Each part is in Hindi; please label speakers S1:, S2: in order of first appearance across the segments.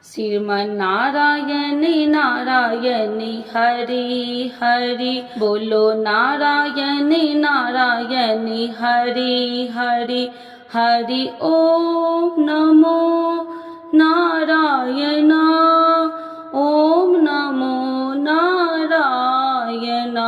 S1: श्रीमन नारायणी नारायणी हरि हरि बोलो नारायणी नारायणी हरि हरि हरि ओम नमो नारायण ओम नमो नारायण।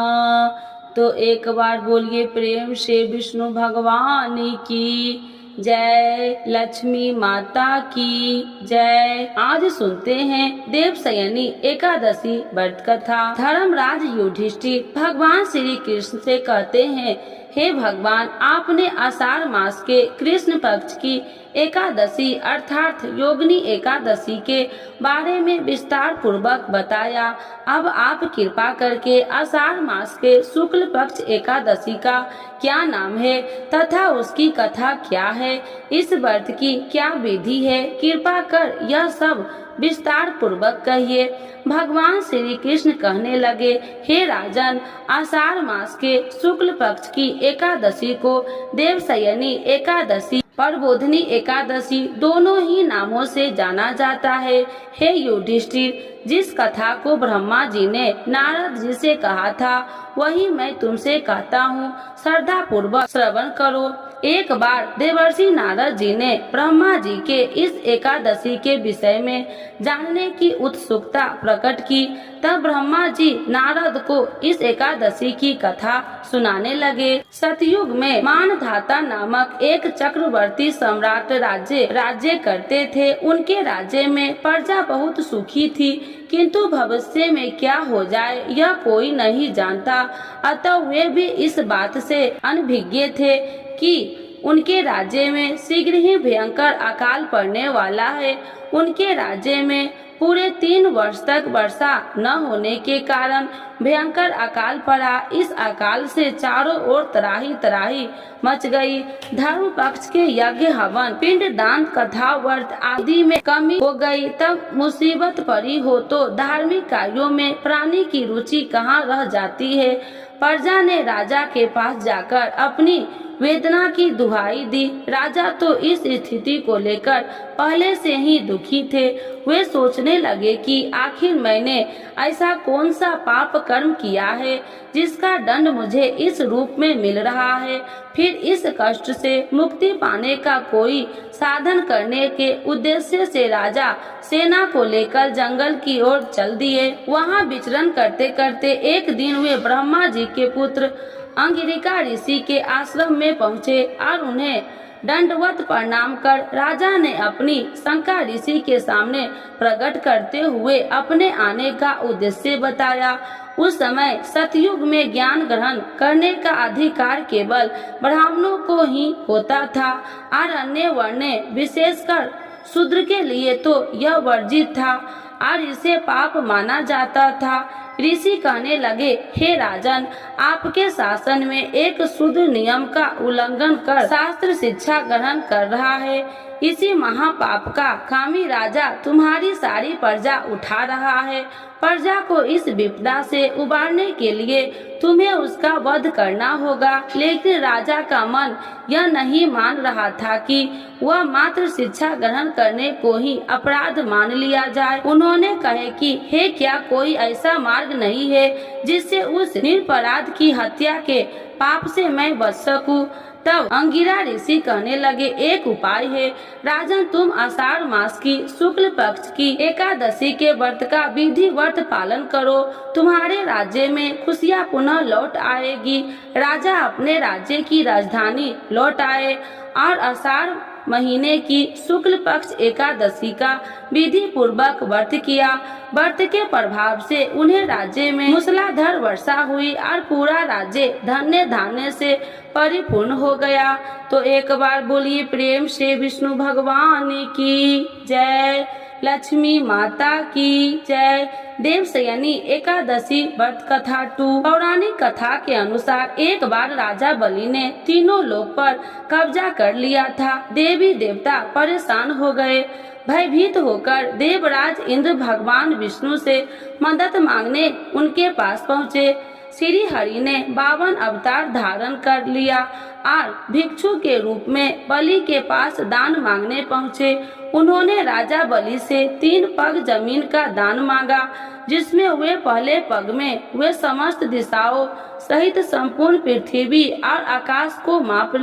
S1: तो एक बार बोलिए प्रेम से विष्णु भगवान की जय, लक्ष्मी माता की जय। आज सुनते हैं देवशयनी एकादशी व्रत कथा। धर्मराज युधिष्ठिर भगवान श्री कृष्ण से कहते हैं, हे भगवान, आपने आषाढ़ मास के कृष्ण पक्ष की एकादशी अर्थात योगिनी एकादशी के बारे में विस्तार पूर्वक बताया। अब आप कृपा करके आषाढ़ मास के शुक्ल पक्ष एकादशी का क्या नाम है तथा उसकी कथा क्या है, इस व्रत की क्या विधि है, कृपा कर यह सब विस्तार पूर्वक कहिए। भगवान श्री कृष्ण कहने लगे, हे राजन, आषाढ़ मास के शुक्ल पक्ष की एकादशी को देवशयनी एकादशी, प्रबोधिनी एकादशी दोनों ही नामों से जाना जाता है। हे युधिष्ठिर, जिस कथा को ब्रह्मा जी ने नारद जी से कहा था वही मैं तुमसे कहता हूँ, श्रद्धा पूर्वक श्रवण करो। एक बार देवर्षि नारद जी ने ब्रह्मा जी के इस एकादशी के विषय में जानने की उत्सुकता प्रकट की। तब ब्रह्मा जी नारद को इस एकादशी की कथा सुनाने लगे। सतयुग में मानधाता नामक एक चक्रवर्ती सम्राट राज्य करते थे। उनके राज्य में प्रजा बहुत सुखी थी, किंतु भविष्य में क्या हो जाए यह कोई नहीं जानता। अतः वे भी इस बात से अनभिज्ञ थे कि उनके राज्य में शीघ्र ही भयंकर अकाल पड़ने वाला है। उनके राज्य में पूरे 3 वर्ष तक वर्षा न होने के कारण भयंकर अकाल पड़ा। इस अकाल से चारों ओर त्राही त्राही मच गई। धर्म पक्ष के यज्ञ हवन पिंड दान कथा व्रत आदि में कमी हो गई। तब मुसीबत पड़ी हो तो धार्मिक कार्यों में प्राणी की रुचि कहाँ रह जाती है। प्रजा ने राजा के पास जाकर अपनी वेदना की दुहाई दी। राजा तो इस स्थिति को लेकर पहले से ही दुखी थे। वे सोचने लगे कि आखिर मैंने ऐसा कौन सा पाप कर्म किया है जिसका दंड मुझे इस रूप में मिल रहा है। फिर इस कष्ट से मुक्ति पाने का कोई साधन करने के उद्देश्य से राजा सेना को लेकर जंगल की ओर चल दिए। वहां विचरण करते करते एक दिन वे ब्रह्मा जी के पुत्र अंगिरिका ऋषि के आश्रम में पहुँचे और उन्हें दंडवत प्रणाम कर राजा ने अपनी शंका ऋषि के सामने प्रकट करते हुए अपने आने का उद्देश्य बताया। उस समय सतयुग में ज्ञान ग्रहण करने का अधिकार केवल ब्राह्मणों को ही होता था और अन्य वर्ण विशेषकर शूद्र के लिए तो यह वर्जित था और इसे पाप माना जाता था। ऋषि कहने लगे, हे राजन, आपके शासन में एक शूद्र नियम का उल्लंघन कर शास्त्र शिक्षा ग्रहण कर रहा है। इसी महापाप का कामी राजा तुम्हारी सारी प्रजा उठा रहा है। प्रजा को इस विपदा से उबारने के लिए तुम्हें उसका वध करना होगा। लेकिन राजा का मन यह नहीं मान रहा था कि वह मात्र शिक्षा ग्रहण करने को ही अपराध मान लिया जाए। उन्होंने कहे कि हे, क्या कोई ऐसा मार्ग नहीं है जिससे उस निरपराध की हत्या के पाप से मैं बच सकूं। तब अंगिरा ऋषि कहने लगे, एक उपाय है राजन, तुम आषाढ़ मास की शुक्ल पक्ष की एकादशी के व्रत का विधिवत पालन करो। तुम्हारे राज्य में खुशियाँ पुनः लौट आएगी। राजा अपने राज्य की राजधानी लौट आए और आषाढ़ महीने की शुक्ल पक्ष एकादशी का विधि पूर्वक व्रत किया। व्रत के प्रभाव से उन्हें राज्य में मूसलाधार वर्षा हुई और पूरा राज्य धन्य धान्य से परिपूर्ण हो गया। तो एक बार बोलिए प्रेम से विष्णु भगवान की जय, लक्ष्मी माता की जय। देवशयनी एकादशी व्रत कथा 2। पौराणिक कथा के अनुसार एक बार राजा बलि ने तीनों लोक पर कब्जा कर लिया था। देवी देवता परेशान हो गए। भयभीत होकर देवराज इंद्र भगवान विष्णु से मदद मांगने उनके पास पहुँचे। श्री हरि ने 52 अवतार धारण कर लिया और भिक्षु के रूप में बलि के पास दान मांगने पहुँचे। उन्होंने राजा बलि से 3 पग जमीन का दान मांगा, जिसमें वे पहले पग में वे समस्त दिशाओं सहित संपूर्ण पृथ्वी और आकाश को माप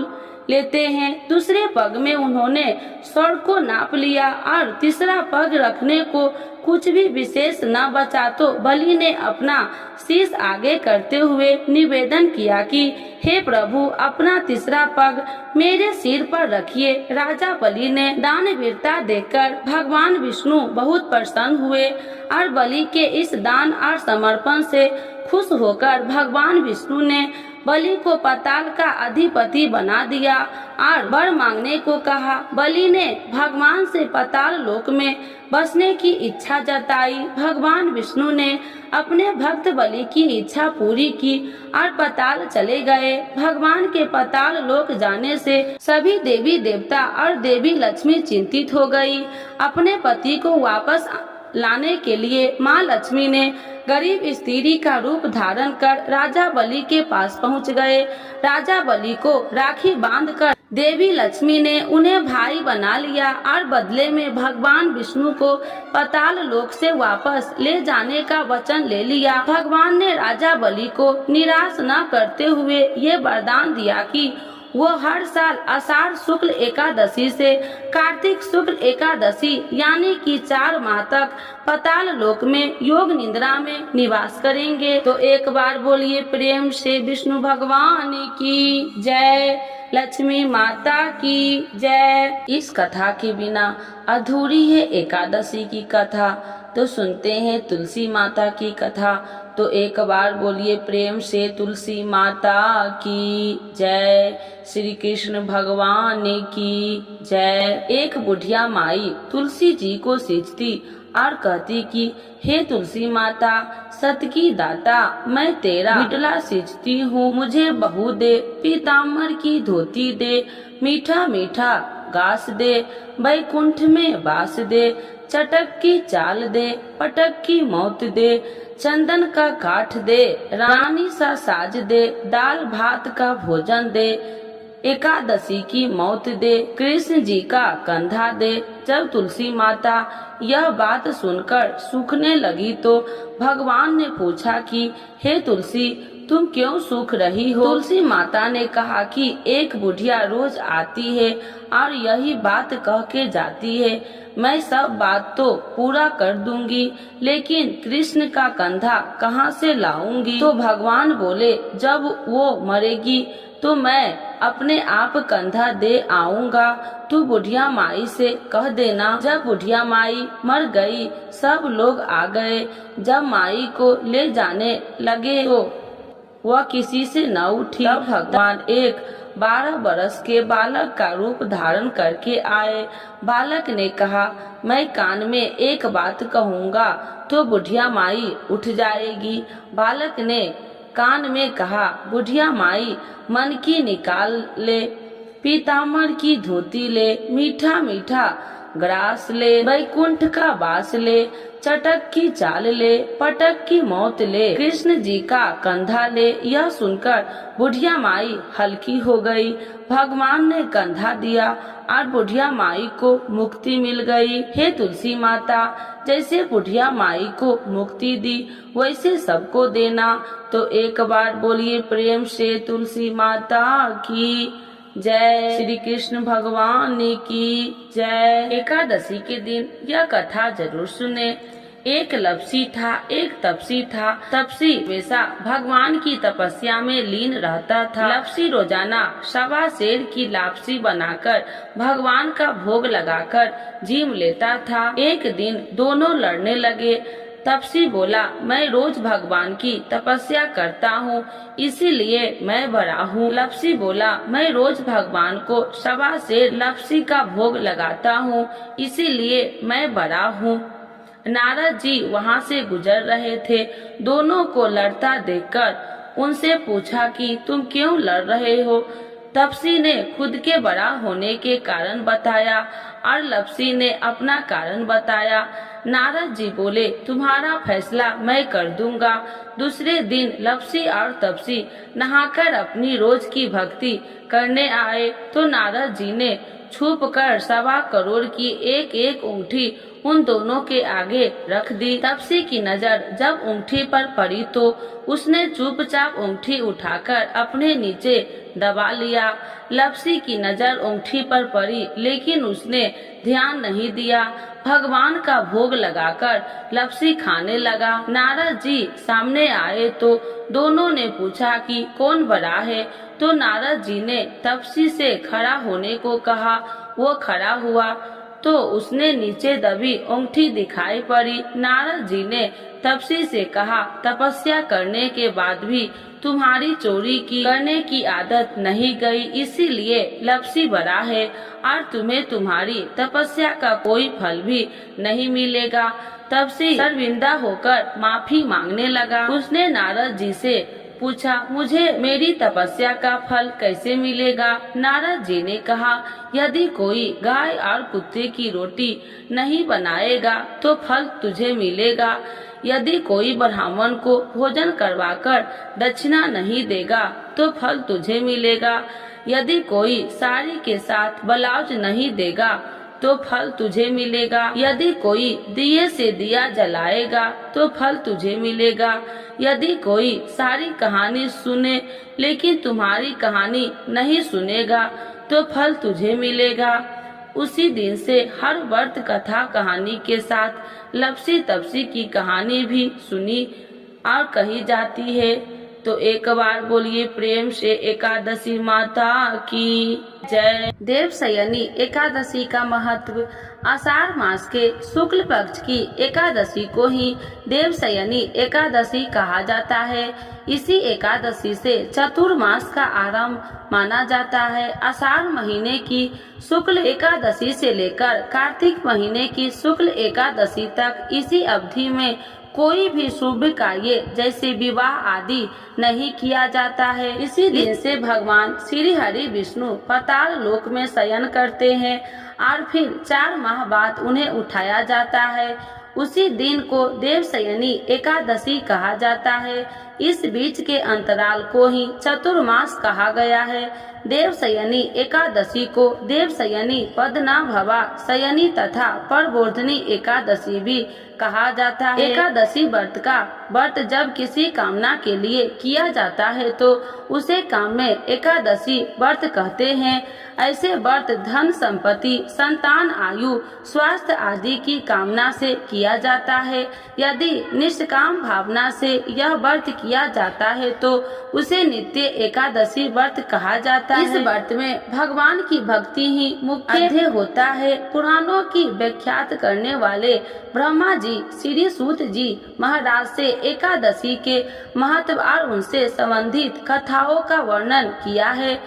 S1: लेते हैं। दूसरे पग में उन्होंने स्वर्ग को नाप लिया और तीसरा पग रखने को कुछ भी विशेष न बचा तो बलि ने अपना शीश आगे करते हुए निवेदन किया कि हे प्रभु, अपना तीसरा पग मेरे सिर पर रखिए। राजा बलि ने दानवीरता देखकर भगवान विष्णु बहुत प्रसन्न हुए और बलि के इस दान और समर्पण से खुश होकर भगवान विष्णु ने बलि को पाताल का अधिपति बना दिया और वर मांगने को कहा। बलि ने भगवान से पाताल लोक में बसने की इच्छा जताई। भगवान विष्णु ने अपने भक्त बलि की इच्छा पूरी की और पाताल चले गए। भगवान के पाताल लोक जाने से सभी देवी देवता और देवी लक्ष्मी चिंतित हो गई। अपने पति को वापस लाने के लिए माँ लक्ष्मी ने गरीब स्त्री का रूप धारण कर राजा बलि के पास पहुंच गए। राजा बलि को राखी बांधकर देवी लक्ष्मी ने उन्हें भाई बना लिया और बदले में भगवान विष्णु को पाताल लोक से वापस ले जाने का वचन ले लिया। भगवान ने राजा बलि को निराश न करते हुए ये वरदान दिया कि वो हर साल आषाढ़ शुक्ल एकादशी से कार्तिक शुक्ल एकादशी यानी कि 4 माह तक पाताल लोक में योग निद्रा में निवास करेंगे। तो एक बार बोलिए प्रेम से विष्णु भगवान की जय, लक्ष्मी माता की जय। इस कथा के बिना अधूरी है एकादशी की कथा। तो सुनते हैं तुलसी माता की कथा। तो एक बार बोलिए प्रेम से तुलसी माता की जय, श्री कृष्ण भगवान की जय। एक बुढ़िया माई तुलसी जी को सींचती और कहती कि हे तुलसी माता, सत की दाता, मैं तेरा बिटला सींचती हूँ, मुझे बहू दे, पीताम्बर की धोती दे, मीठा मीठा घास दे, बैकुंठ में वास दे, चटक की चाल दे, पटक की मौत दे, चंदन का काठ दे, रानी सा साज दे, दाल भात का भोजन दे, एकादशी की मौत दे, कृष्ण जी का कंधा दे। जब तुलसी माता यह बात सुनकर सूखने लगी तो भगवान ने पूछा कि हे तुलसी, तुम क्यों सूख रही हो? तुलसी माता ने कहा कि एक बुढ़िया रोज आती है और यही बात कह के जाती है, मैं सब बात तो पूरा कर दूंगी, लेकिन कृष्ण का कंधा कहाँ से लाऊंगी? तो भगवान बोले, जब वो मरेगी तो मैं अपने आप कंधा दे आऊंगा, तू बुढ़िया माई से कह देना। जब बुढ़िया माई मर गई, सब लोग आ गए। जब माई को ले जाने लगे तो वह किसी से न उठी। तब भगवान एक 12 बरस के बालक का रूप धारण करके आए। बालक ने कहा, मैं कान में एक बात कहूँगा तो बुढ़िया माई उठ जाएगी। बालक ने कान में कहा, बुढ़िया माई मन की निकाल ले, पीताम्बर की धोती ले, मीठा मीठा ग्रास ले, बैकुंठ का वास ले, चटक की चाल ले, पटक की मौत ले, कृष्ण जी का कंधा ले। यह सुनकर बुढ़िया माई हल्की हो गई। भगवान ने कंधा दिया और बुढ़िया माई को मुक्ति मिल गई। हे तुलसी माता, जैसे बुढ़िया माई को मुक्ति दी वैसे सबको देना। तो एक बार बोलिए प्रेम से तुलसी माता की जय, श्री कृष्ण भगवान की जय। एकादशी के दिन यह कथा जरूर सुने। एक लपसी था, एक तपसी था। तपसी हमेशा भगवान की तपस्या में लीन रहता था। लपसी रोजाना 1.25 सेर की लापसी बनाकर भगवान का भोग लगाकर जीम लेता था। एक दिन दोनों लड़ने लगे। तपसी बोला, मैं रोज भगवान की तपस्या करता हूँ, इसीलिए मैं बड़ा हूँ। लपसी बोला, मैं रोज भगवान को 1.25 सेर लपसी का भोग लगाता हूँ, इसीलिए मैं बड़ा हूँ। नारद जी वहाँ से गुजर रहे थे। दोनों को लड़ता देखकर उनसे पूछा कि तुम क्यों लड़ रहे हो? तपसी ने खुद के बड़ा होने के कारण बताया और लपसी ने अपना कारण बताया। नारद जी बोले, तुम्हारा फैसला मैं कर दूंगा। दूसरे दिन लपसी और तपसी नहाकर अपनी रोज की भक्ति करने आए तो नारद जी ने छुप कर 1.25 करोड़ की एक एक अंगूठी उन दोनों के आगे रख दी। तपसी की नजर जब अंगूठी पर पड़ी तो उसने चुपचाप अंगूठी उठाकर अपने नीचे दबा लिया। लपसी की नजर अंगूठी पर पड़ी लेकिन उसने ध्यान नहीं दिया। भगवान का भोग लगाकर लपसी खाने लगा। नारद जी सामने आए तो दोनों ने पूछा कि कौन बड़ा है, तो नारद जी ने तपसी से खड़ा होने को कहा। वो खड़ा हुआ तो उसने नीचे दबी अंगूठी दिखाई पड़ी। नारद जी ने तपसी से कहा, तपस्या करने के बाद भी तुम्हारी चोरी करने की आदत नहीं गई, इसीलिए लपसी बड़ा है और तुम्हें तुम्हारी तपस्या का कोई फल भी नहीं मिलेगा। तपसी शर्मिंदा होकर माफी मांगने लगा। उसने नारद जी से पूछा, मुझे मेरी तपस्या का फल कैसे मिलेगा? नारद जी ने कहा, यदि कोई गाय और कुत्ते की रोटी नहीं बनाएगा तो फल तुझे मिलेगा। यदि कोई ब्राह्मण को भोजन करवाकर दक्षिणा नहीं देगा तो फल तुझे मिलेगा। यदि कोई साड़ी के साथ ब्लाउज नहीं देगा तो फल तुझे मिलेगा। यदि कोई दिए से दिया जलाएगा तो फल तुझे मिलेगा। यदि कोई सारी कहानी सुने लेकिन तुम्हारी कहानी नहीं सुनेगा तो फल तुझे मिलेगा। उसी दिन से हर व्रत कथा कहानी के साथ लपसी तपसी की कहानी भी सुनी और कही जाती है। तो एक बार बोलिए प्रेम से एकादशी माता की जय। देवशयनी एकादशी का महत्व। आषाढ़ मास के शुक्ल पक्ष की एकादशी को ही देवशयनी एकादशी कहा जाता है। इसी एकादशी से चतुर्मास का आरंभ माना जाता है। आषाढ़ महीने की शुक्ल एकादशी से लेकर कार्तिक महीने की शुक्ल एकादशी तक इसी अवधि में कोई भी शुभ कार्य जैसे विवाह आदि नहीं किया जाता है। इसी दिन से भगवान श्री हरि विष्णु पाताल लोक में शयन करते हैं और फिर 4 माह बाद उन्हें उठाया जाता है। उसी दिन को देवशयनी एकादशी कहा जाता है। इस बीच के अंतराल को ही चतुर्मास कहा गया है। देवशयनी एकादशी को देवशयनी पद्मनाभा शयनी तथा परबोधिनी एकादशी भी कहा जाता है। एकादशी व्रत जब किसी कामना के लिए किया जाता है तो उसे काम में एकादशी व्रत कहते हैं। ऐसे व्रत धन संपत्ति संतान आयु स्वास्थ्य आदि की कामना से किया जाता है। यदि निष्काम भावना से यह व्रत किया जाता है तो उसे नित्य एकादशी व्रत कहा जाता है। इस व्रत में भगवान की भक्ति ही मुख्य होता है। पुराणों की व्याख्यात करने वाले ब्रह्मा जी श्री सूत जी महाराज से एकादशी के महत्व और उनसे संबंधित कथाओं का वर्णन किया है।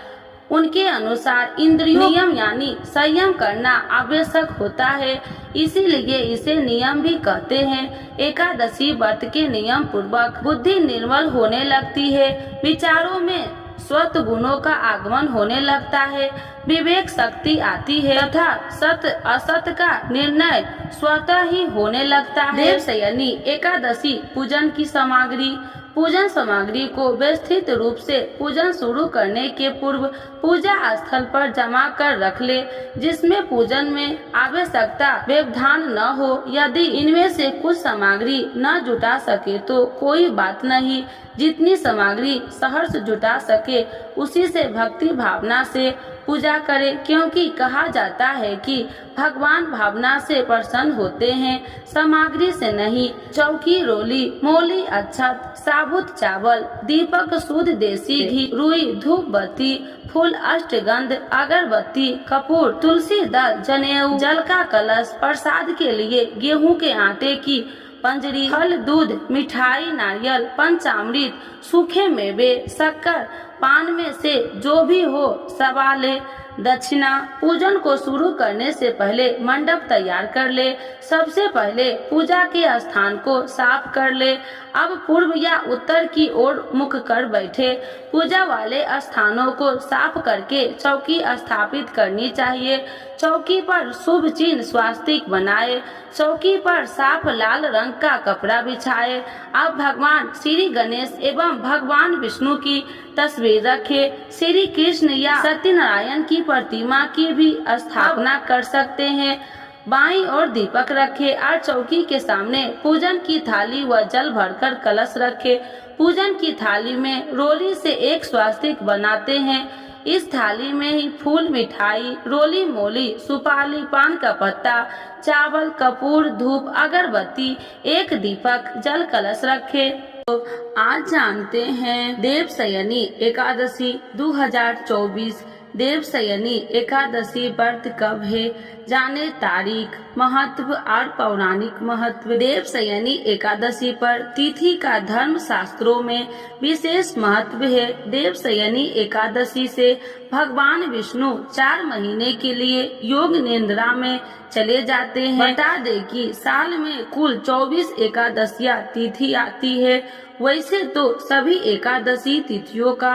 S1: उनके अनुसार इंद्रियों नियम यानी संयम करना आवश्यक होता है, इसीलिए इसे नियम भी कहते हैं। एकादशी व्रत के नियम पूर्वक बुद्धि निर्मल होने लगती है, विचारों में स्वत गुणों का आगमन होने लगता है, विवेक शक्ति आती है तथा सत असत का निर्णय स्वतः ही होने लगता है। देवशयनी एकादशी पूजन की सामग्री। पूजन सामग्री को व्यवस्थित रूप से पूजन शुरू करने के पूर्व पूजा स्थल पर जमा कर रख ले, जिसमें पूजन में आवश्यकता व्यवधान न हो। यदि इनमें से कुछ सामग्री न जुटा सके तो कोई बात नहीं, जितनी सामग्री सहर्ष जुटा सके उसी से भक्ति भावना से पूजा करे, क्योंकि कहा जाता है कि भगवान भावना से प्रसन्न होते हैं, सामग्री से नहीं। चौकी रोली मोली अक्षत साबुत चावल दीपक शुद्ध देसी घी रुई धूप बत्ती फूल अष्टगंध अगरबत्ती कपूर तुलसी दल जनेऊ जल का कलश प्रसाद के लिए गेहूं के आटे की पंजरी फल दूध मिठाई नारियल पंचामृत सूखे मेवे शक्कर पान में से जो भी हो सवा ले। दक्षिणा, पूजन को शुरू करने से पहले मंडप तैयार कर ले। सबसे पहले पूजा के स्थान को साफ कर ले। अब पूर्व या उत्तर की ओर मुख कर बैठे। पूजा वाले स्थानों को साफ करके चौकी स्थापित करनी चाहिए। चौकी पर शुभ चिन्ह स्वास्तिक बनाए। चौकी पर साफ लाल रंग का कपड़ा बिछाए। अब भगवान श्री गणेश एवं भगवान विष्णु की तस्वीर रखे। श्री कृष्ण या सत्यनारायण की प्रतिमा की भी स्थापना कर सकते हैं। बाईं ओर दीपक रखे और चौकी के सामने पूजन की थाली व जल भरकर कलश रखे। पूजन की थाली में रोली से एक स्वास्तिक बनाते हैं। इस थाली में ही फूल, मिठाई, रोली मोली, सुपारी, पान का पत्ता, चावल, कपूर, धूप, अगरबत्ती, एक दीपक, जल कलश रखे। तो आज जानते हैं देवशयनी एकादशी 2024 देवशयनी एकादशी व्रत कब है, जाने तारीख, महत्व और पौराणिक महत्व। देवशयनी एकादशी पर तिथि का धर्म शास्त्रों में विशेष महत्व है। देवशयनी एकादशी से भगवान विष्णु 4 महीने के लिए योग निद्रा में चले जाते हैं। बता दें कि साल में कुल 24 एकादशियां तिथि आती है। वैसे तो सभी एकादशी तिथियों का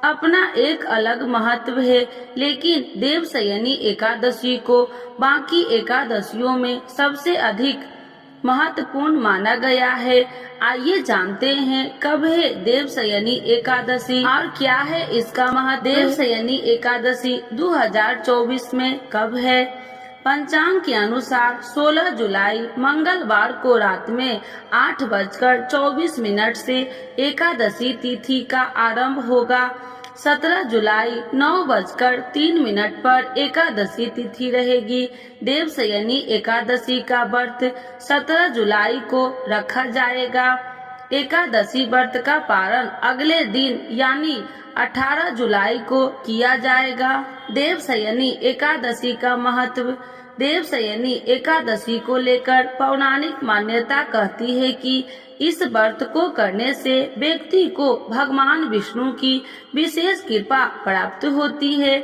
S1: अपना एक अलग महत्व है, लेकिन देवशयनी एकादशी को बाकी एकादशियों में सबसे अधिक महत्वपूर्ण माना गया है। आइए जानते हैं कब है देवशयनी एकादशी और क्या है इसका महत्व। देवशयनी एकादशी 2024 में कब है? पंचांग के अनुसार 16 जुलाई मंगलवार को रात में 8:24 से एकादशी तिथि का आरंभ होगा। 17 जुलाई 9:03 पर एकादशी तिथि रहेगी। देवशयनी एकादशी का व्रत 17 जुलाई को रखा जाएगा। एकादशी व्रत का पारण अगले दिन यानी 18 जुलाई को किया जाएगा। देवशयनी एकादशी का महत्व। देवशयनी एकादशी को लेकर पौराणिक मान्यता कहती है कि इस व्रत को करने से व्यक्ति को भगवान विष्णु की विशेष कृपा प्राप्त होती है,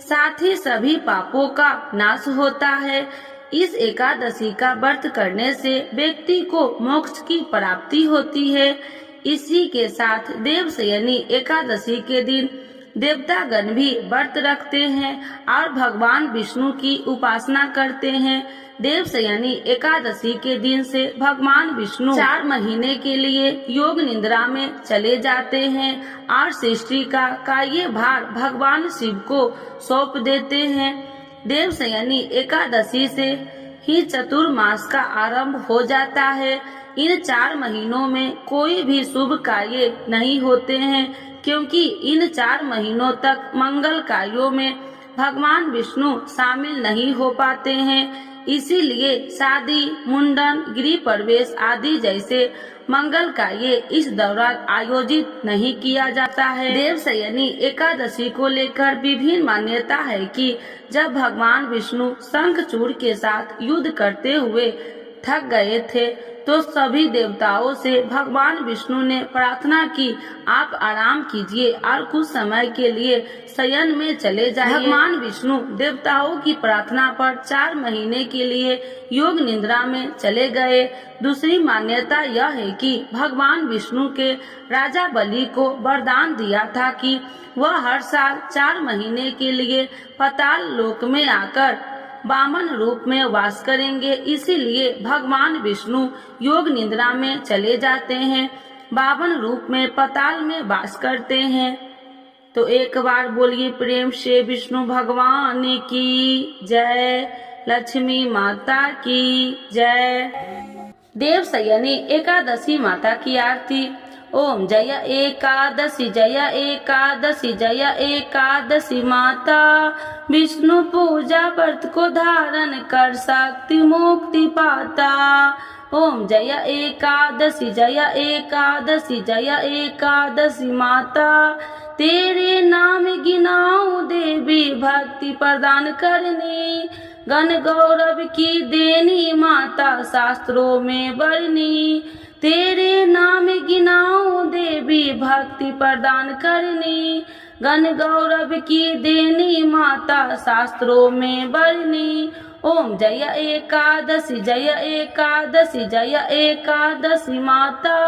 S1: साथ ही सभी पापों का नाश होता है। इस एकादशी का व्रत करने से व्यक्ति को मोक्ष की प्राप्ति होती है। इसी के साथ देवशयनी एकादशी के दिन देवतागण भी व्रत रखते हैं और भगवान विष्णु की उपासना करते हैं। देवशयनी एकादशी के दिन से भगवान विष्णु 4 महीने के लिए योग निद्रा में चले जाते हैं और सृष्टि का कार्य भार भगवान शिव को सौंप देते हैं। देवशयनी एकादशी से ही चतुर्मास का आरंभ हो जाता है। इन 4 महीनों में कोई भी शुभ कार्य नहीं होते हैं, क्योंकि इन 4 महीनों तक मंगल कार्यों में भगवान विष्णु शामिल नहीं हो पाते हैं। इसीलिए शादी, मुंडन, गृह प्रवेश आदि जैसे मंगल कार्य इस दौरान आयोजित नहीं किया जाता है। देवशयनी एकादशी को लेकर विभिन्न मान्यता है कि जब भगवान विष्णु शंखचूड़ के साथ युद्ध करते हुए थक गए थे तो सभी देवताओं से भगवान विष्णु ने प्रार्थना की, आप आराम कीजिए और कुछ समय के लिए शयन में चले जाइए। भगवान विष्णु देवताओं की प्रार्थना पर 4 महीने के लिए योग निद्रा में चले गए। दूसरी मान्यता यह है कि भगवान विष्णु के राजा बलि को वरदान दिया था कि वह हर साल 4 महीने के लिए पाताल लोक में आकर वामन रूप में वास करेंगे। इसीलिए भगवान विष्णु योग निद्रा में चले जाते हैं, वामन रूप में पाताल में वास करते हैं। तो एक बार बोलिए प्रेम से विष्णु भगवान की जय, लक्ष्मी माता की जय। देवशयनी एकादशी माता की आरती। ओम जय एकादशी जय एकादशी जय एकादशी माता, विष्णु पूजा व्रत को धारण कर शक्ति मुक्ति पाता। ओम जय एकादशी जय एकादशी जय एकादशी माता, तेरे नाम गिनाऊं देवी भक्ति प्रदान करने, गण गौरव की देनी माता शास्त्रों में वर्णी, तेरे नाम गिनाऊं देवी भक्ति प्रदान करनी। गण गौरव की देनी माता शास्त्रों में वर्णी, ओम जय एकादशी जय एकादशी जय एकादशी माता।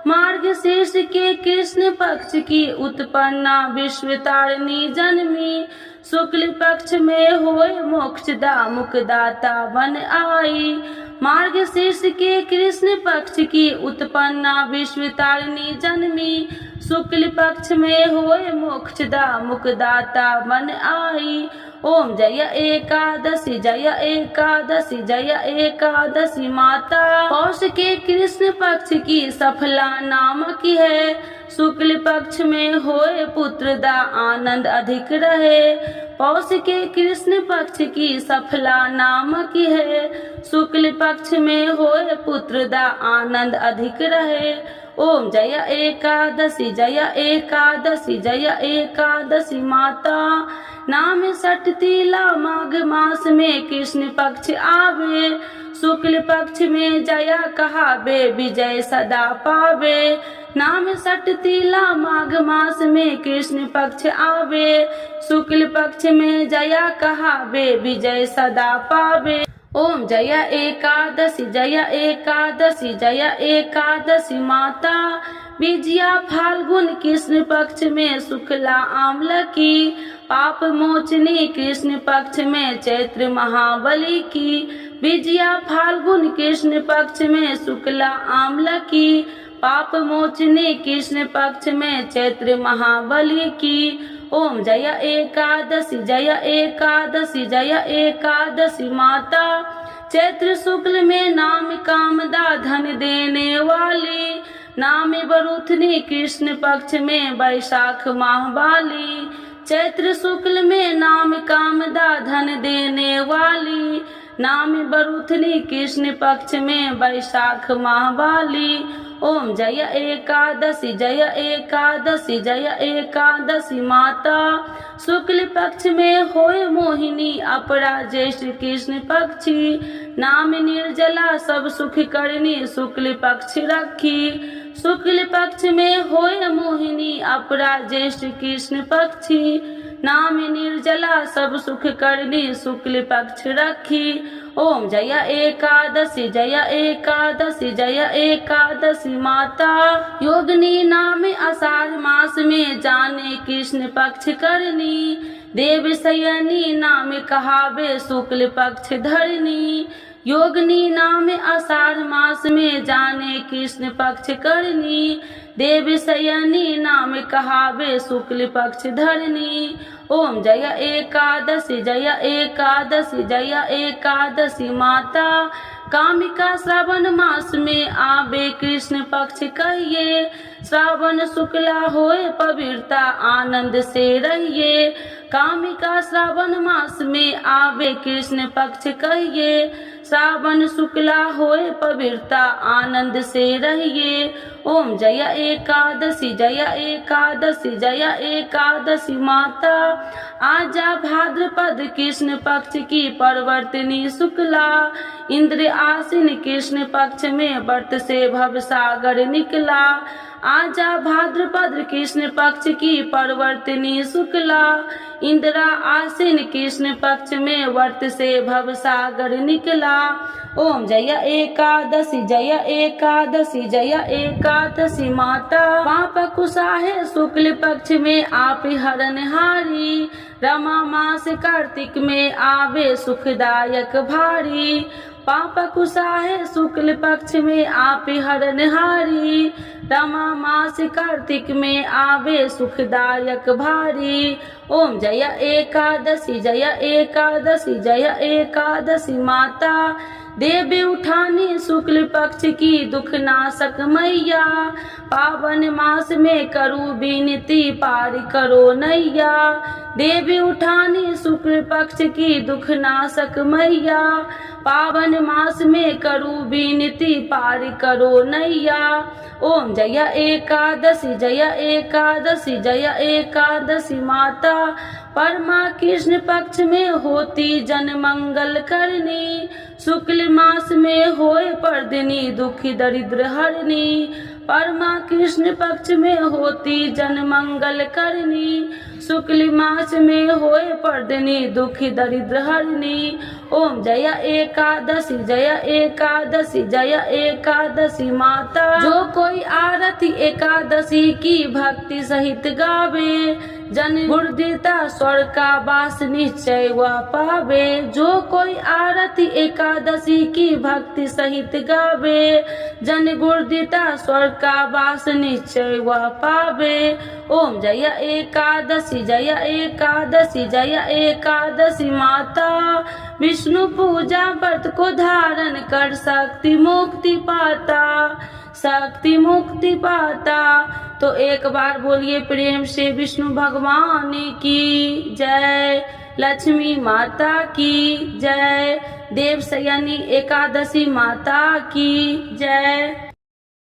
S1: मार्गशीर्ष के कृष्ण पक्ष की उत्पन्ना विश्व तारिणी जन्मी, शुक्ल पक्ष में होए मोक्षदा मुक्तिदाता बन आई। मार्गशीर्ष के कृष्ण पक्ष की उत्पन्ना विश्व तारिणी जन्मी, शुक्ल पक्ष में होए मोक्षदा मुक्तिदाता बन आई। ओम जय एकादशी जय एकादशी जय एकादशी माता। पौष के कृष्ण पक्ष की सफला नामक है, शुक्ल पक्ष में होए पुत्र दा आनंद अधिक रहे। पौष के कृष्ण पक्ष की सफला नामक है, शुक्ल पक्ष में होए पुत्र दा आनंद अधिक रहे। ओम जय एकादशी जय एकादशी जय एकादशी माता। नाम सठ तीला माघ मास में कृष्ण पक्ष आवे, शुक्ल पक्ष में जया कहावे विजय सदा पावे। नाम सठ तीला माघ मास में कृष्ण पक्ष आवे, शुक्ल पक्ष में जया कहावे विजय सदा पावे। ओम जय एकादशी जय एकादशी जय एकादशी माता। विजया फाल्गुन कृष्ण पक्ष में शुक्ला आम्ल की, पाप मोचनी कृष्ण पक्ष में चैत्र महाबली की। विजया फाल्गुन कृष्ण पक्ष में शुक्ला आम्ल की, पाप मोचनी कृष्ण पक्ष में चैत्र महाबली की। ओम जय एकादशी जय एकादशी जय एकादशी माता। चैत्र शुक्ल में नाम कामदा धन देने वाली, नाम बरुथनी कृष्ण पक्ष में वैशाख माह वाली। चैत्र शुक्ल में नाम कामदा धन देने वाली, नाम बरुथनी कृष्ण पक्ष में वैशाख माह वाली। ओम जय एकादशी जय एकादशी जय एकादशी माता। शुक्ल पक्ष में होए मोहिनी अपरा ज्येष्ठ कृष्ण पक्षी, नाम निर्जला सब सुख करनी शुक्ल पक्ष रखी। शुक्ल पक्ष में होए मोहिनी अपरा ज्येष्ठ कृष्ण पक्षी, नाम निर्जला सब सुख करनी शुक्ल पक्ष रखी। ओम जय एकादशी जय एकादशी जय एकादशी माता। योगिनी नाम आषाढ़ मास में जाने कृष्ण पक्ष करनी, देव शयनी नाम कहावे शुक्ल पक्ष धरनी। योगिनी नाम आषाढ़ मास में जाने कृष्ण पक्ष करनी, देव शयनी नाम कहावे शुक्ल पक्ष धरनी। ओम जय एकादशी जय एकादशी जय एकादशी माता। कामिका श्रावण मास में आवे कृष्ण पक्ष कहिए, श्रावण शुक्ला होए पवित्रता आनंद से रहिए। कामिका श्रावण मास में आवे कृष्ण पक्ष कहिए, श्रावण शुक्ला होए पवित्रता आनंद से रहिए। ओम जय एकादशी जय एकादशी जय एकादशी माता। आजा भाद्रपद कृष्ण पक्ष की परवर्तिनी शुक्ला, इंद्र आसीन कृष्ण पक्ष में व्रत से भव सागर निकला। आजा भाद्रपद कृष्ण पक्ष की परवर्तिनी शुक्ला, इंद्रा आसीन कृष्ण पक्ष में व्रत से भव सागर निकला। ओम जय एकादशी जय एकादशी जय एकादशी माता। पाप कुसाहे शुक्ल पक्ष में आप हरनहारी, रमा मास कार्तिक में आवे सुखदायक भारी। पाप कुसाहे शुक्ल पक्ष में आप हरनहारी, रमा मास कार्तिक में आवे सुखदायक भारी। ओम जय एकादशी जय एकादशी जय एकादशी माता। देवी उठानी शुक्ल पक्ष की दुख नाशक मैया, पावन मास में करू विनती पार करो नैया। देवी उठानी शुक्ल पक्ष की दुख नाशक मैया, पावन मास में करू विनती पार करो नैया। ओम जय एकादशी जय एकादशी जय एकादशी माता। परमा कृष्ण पक्ष में होती जन मंगल करनी, शुक्ल मास में होए पर्दिनी दुखी दरिद्र हरनी। परमा कृष्ण पक्ष में होती जन मंगल करनी, शुक्ल मास में होए पर्दिनी दुखी दरिद्र हरनी। ओम जय एकादशी जय एकादशी जय एकादशी माता। जो कोई आरती एकादशी की भक्ति सहित गावे, जन गुरुदेवता स्वर्ग का वास निश्चय वह पावे। जो कोई आरती एकादशी की भक्ति सहित गावे, जन गुरुदेवता स्वर्ग का वास निश्चय वह पावे। ओम जय एकादशी जय एकादशी जय एकादशी माता। विष्णु पूजा व्रत को धारण कर शक्ति मुक्ति पाता, शक्ति मुक्ति पाता। तो एक बार बोलिए प्रेम से विष्णु भगवान की जय, लक्ष्मी माता की जय, देवशयनी एकादशी माता की जय।